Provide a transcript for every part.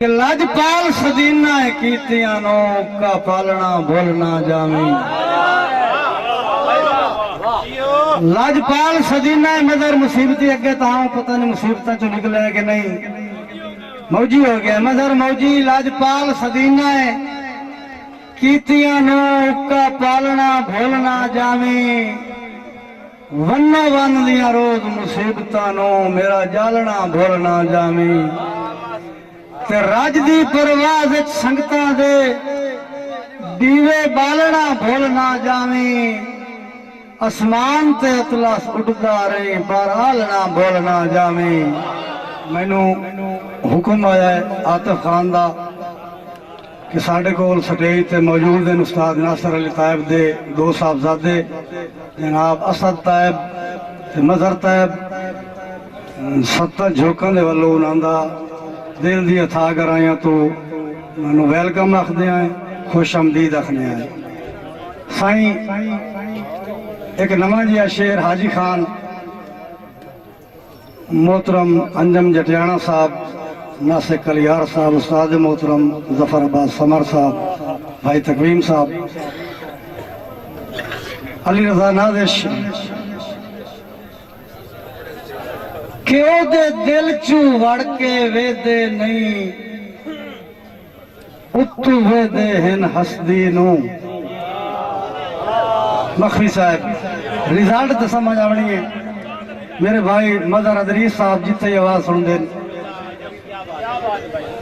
کہ لاجپال سدینہ کیتیاں نو کا پالنا بھولنا جامی لاجپال سدینہ مدر مصیبتی اگے تاؤں پتہ نہیں مصیبتہ چو نکلے کہ نہیں موجی ہو گیا مدر موجی لاجپال سدینہ کیتیاں نو کا پالنا بھولنا جامی ونہ ون لیا روز مصیبتہ نو میرا جالنا بھولنا جامی تے راج دی پرواز سنگتاں دے دیوے بالنا بھولنا جاویں اسمان تے اطلس اڑدا رہے بہرحالنا بھولنا جاویں مینوں حکم آیا ہے عاطف خان دا کہ ساڈے کول سٹیج تے موجود ہیں استاد ناصر علی طائب دے دو صاحبزادے جناب اسد طائب تے مظہر طائب ستر جھوکاں دے ولو انہاں دا دل دی اتھا کر آیا تو منو ویلکم رکھ دیا ہے خوش آمدید رکھنے آئے سائیں ایک نواں جیا شیر حاجی خان محترم انجم جٹیانہ صاحب ناصر کلیار صاحب استاد محترم ظفر عباس سمر صاحب بھائی تقویم صاحب علی رضا نازش کہ او دے دل چو وڑ کے وے دے نہیں اتو وے دے ہن حسدی نو مخفی صاحب ریزالٹ تے سمجھ آونی ہے میرے بھائی مظہر ادریس صاحب جتے یہ آواز سن دیں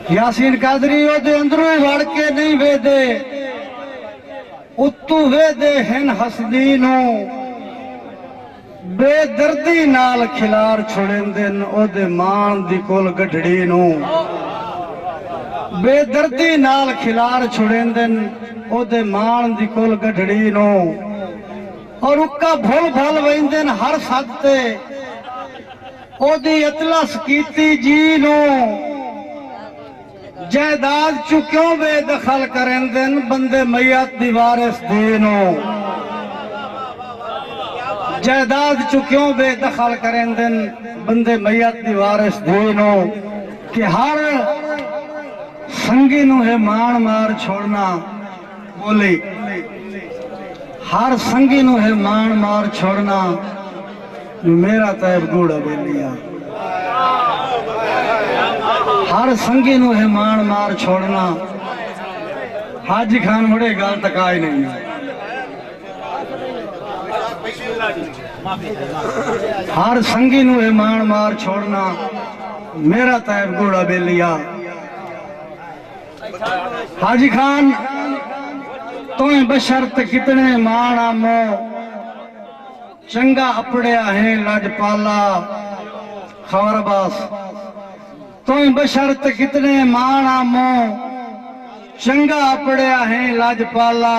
یاسین قادری او دے اندروں وڑ کے نہیں وے دے اتو وے دے ہن حسدی نو بے دردی نال کھلار چھوڑیں دن او دے مان دی کول گڑھڑی نو بے دردی نال کھلار چھوڑیں دن او دے مان دی کول گڑھڑی نو اور اکا بھول بھول وین دن ہر سکتے او دی اطلس کیتی جی نو جائیداد چو کیوں بے دخل کریں دن بندے میت دی وارث دی نو جائیداد چو کیوں بے دخل کریں دن بندے میت دی وارث دینو کہ ہر سنگی نو ہے مان مار چھوڑنا بولی ہر سنگی نو ہے مان مار چھوڑنا میرا طیب گوڑا بے لیا ہر سنگی نو ہے مان مار چھوڑنا حاجی خان مڑے گال تکائی نہیں ہر سنگی نو ہے مان مار چھوڑنا میرا طیب گوڑا بے لیا حاجی خان تمہیں بشرط کتنے مان آمو چنگا اپڑیا ہے لاجپالا خبر باس تمہیں بشرط کتنے مان آمو چنگا اپڑیا ہے لاجپالا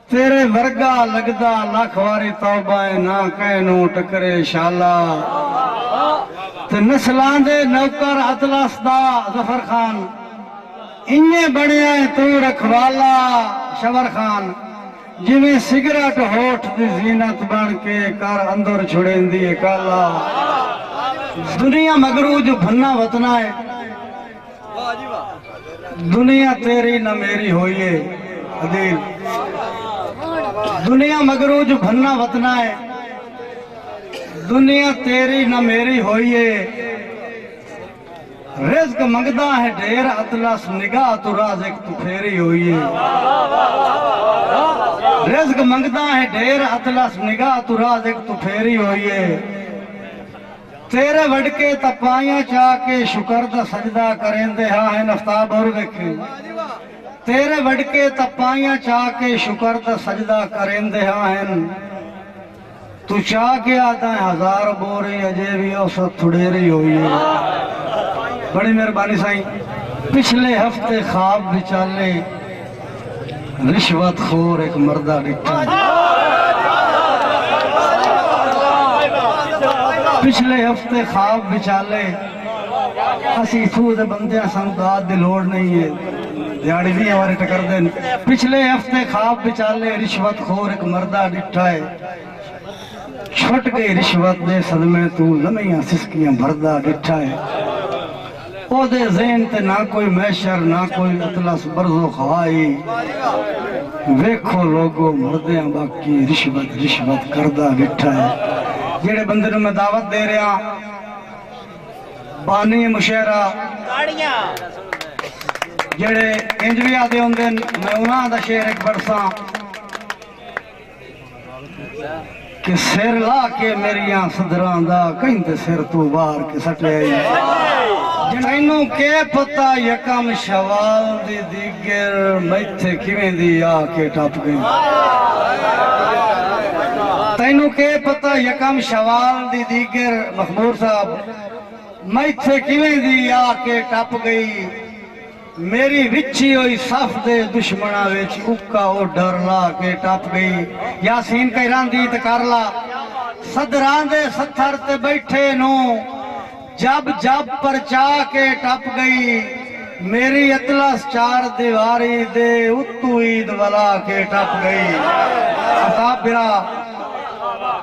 تیرے ورگا لگدا لاکھ واری توبائیں نہ کہنو ٹکرے شالا تے نسلان دے نوکر اطلس دا ظفر خان انہیں بڑھیا ہے تو رکھوالا شور خان جویں سگریٹ ہوٹھ دی زینت بن کے کر اندر چھڑیں دیئے کالا دنیا مگرو جو بھنا وطنا ہے دنیا تیری نہ میری ہوئیے عدیل دنیا مگرو جو بھنا وطنا ہے دنیا تیری نہ میری ہوئیے رزق منگدا ہے ڈھیر اطلس نگاہ تو رازق تو پھیری ہوئیے رزق منگدا ہے ڈھیر اطلس نگاہ تو رازق تو پھیری ہوئیے تیرے وڈکے تپائیاں چاہ کے شکر دا سجدہ کریں دے ہاں ہے نفتاب اور دیکھیں تیرے وڈکے تپائیاں چاہ کے شکر دا سجدہ کریں دے ہاں ہیں تو چاہ کے آتا ہے ہزار بورے اجے بھی اوسط تھوڑیری ہوئی ہے بڑی مہربانی سائیں پچھلے ہفتے خواب بچالے رشوت خور ایک مردہ ڈٹھا پچھلے ہفتے خواب بچالے اسی سود بندے سمداد دی لوڑ نہیں ہے دیاڑی بھی ہمارے ٹکر دیں پچھلے ہفتے خواب بچالے رشوت خور ایک مردہ ڈٹھا ہے چھٹ گئی رشوت دے صدمے تو لمیاں سسکیاں بھردہ ڈٹھا ہے او دے ذہن تے نہ کوئی محشر نہ کوئی اطلس برزو خواہی ویکھو لوگو مردیاں باقی رشوت کردہ بٹھا ہے جیڑے بندے نوں میں دعوت دے رہا بانی مشہرہ جیڑے انجوی آدھے ہوندے میں انہاں دا شعر ایک برساں کہ سر لا کے میریاں صدران دا کہیں تے سر تو بار کے سٹے آئی جنہوں کے پتہ یکم شوال دی دیگر میتھے کیویں دی آکے ٹاپ گئی تینوں کے پتہ یکم شوال دی دیگر مخمور صاحب میتھے کیویں دی آکے ٹاپ گئی میری وچھی ہوئی صف دے دشمنہ ویچ اکا او ڈر لا کے ٹاپ گئی یاسین کئی راندی تکارلا صدران دے ستھر تے بیٹھے نو جب پرچا کے ٹپ گئی میری اطلس چار دیواری دے اتو عید ولا کے ٹپ گئی خطاب برا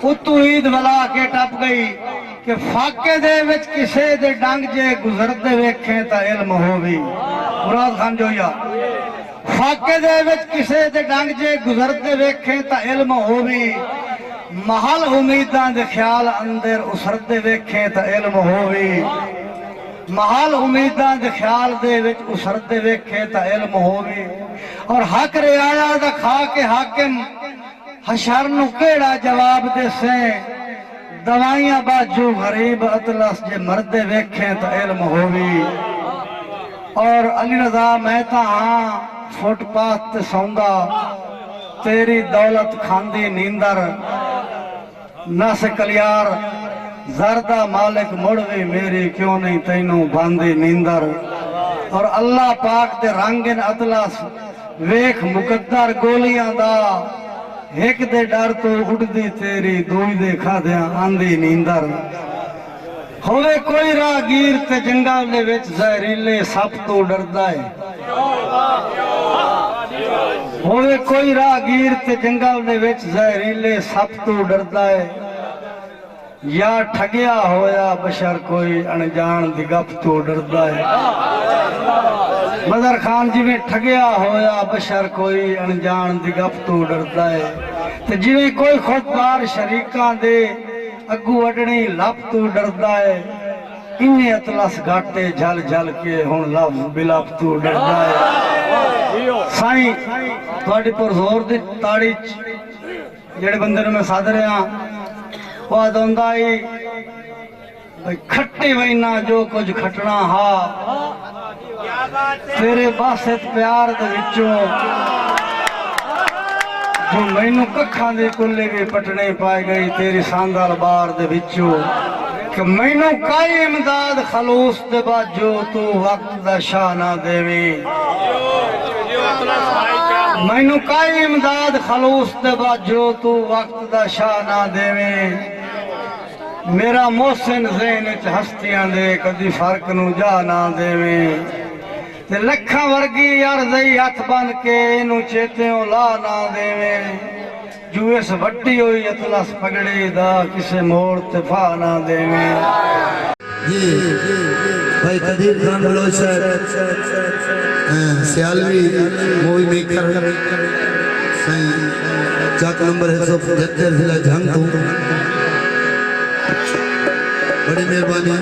اتو عید ولا کے ٹپ گئی کہ فاقے دے وچ کسے دے ڈنگ جے گزر دے ویکھیں تا علم ہووی مراد خان جویا فاقے دے وچ کسے دے ڈنگ جے گزر دے ویکھیں تا علم ہووی محل امیداں دے خیال اندر اسردے ویکھیں تا علم ہووی محل امیداں دے خیال دے وچ اسردے ویکھیں تا علم ہووی اور حق رعایا دا کھا کے حاکم حشر نو کیڑا جواب دے سیں دوائیاں باجو غریب اطلس جے مردے ویکھیں تا علم ہووی اور علی رضا میں تا ہاں فٹ پاتھ تے سوندا تیری دولت کھاندی نیندر نس کلیار زردہ مالک مڑوی میری کیوں نہیں تینوں باندی نیندر اور اللہ پاک دے رنگن اطلس ویکھ مقدر گولیاں دا ایک دے ڈر تو اڑ دی تیری دوئی دے کھا دیاں آندی نیندر ہوئے کوئی راہ گیر تے جنگالے وچ زہریلے سب تو ڈردہ ہے ہوئے کوئی راہ گیر تے جنگالے وچ زہریلے سب تو ڈردہ ہے یا ٹھگیا ہویا بشر کوئی انجان دی گپ تو ڈردہ ہے مدر خان جی میں ٹھگیا ہویا بشر کوئی انجان دی گپ تو ڈردہ ہے تے جی میں کوئی خود بار شریکاں دے اگو اڈنی لپ تو ڈردہ ہے انہیں اطلس گھاٹے جھل جھل کے ہون لفظ بلپ تو ڈردہ ہے سائیں تھوڑی پر زور دی تاڑی جڑے بندے میں سادھ رہے ہیں وہ دوندائی کھٹی وینا جو کچھ کھٹنا ہا تیرے باسط پیار دے وچوں جو مینوں ککھاں دے کلے بھی پٹنے پائے گئی تیری ساندال بار دے وچوں کہ مینوں کائی امداد خلوص دے باجو تو وقت دا شاہ نہ دیویں مینوں کائی امداد خلوص دے باجو تو وقت دا شاہ نہ دیویں میرا محسن ذہن وچ ہستیاں دے کدی فرق نو جا نہ دیویں تے لکھاں ورگی عرضی ہتھ بن کے اینو چیتیوں لا نہ دیویں جو اس وڈی ہوئی اطلس پگڑی دا کسے موڑ تے پھا نہ دیویں بھائی قدیر خان بلوچ سیالوی موئی میکر چاک نمبر ہے 175 ضلع جھنگ تو بڑی مہربانی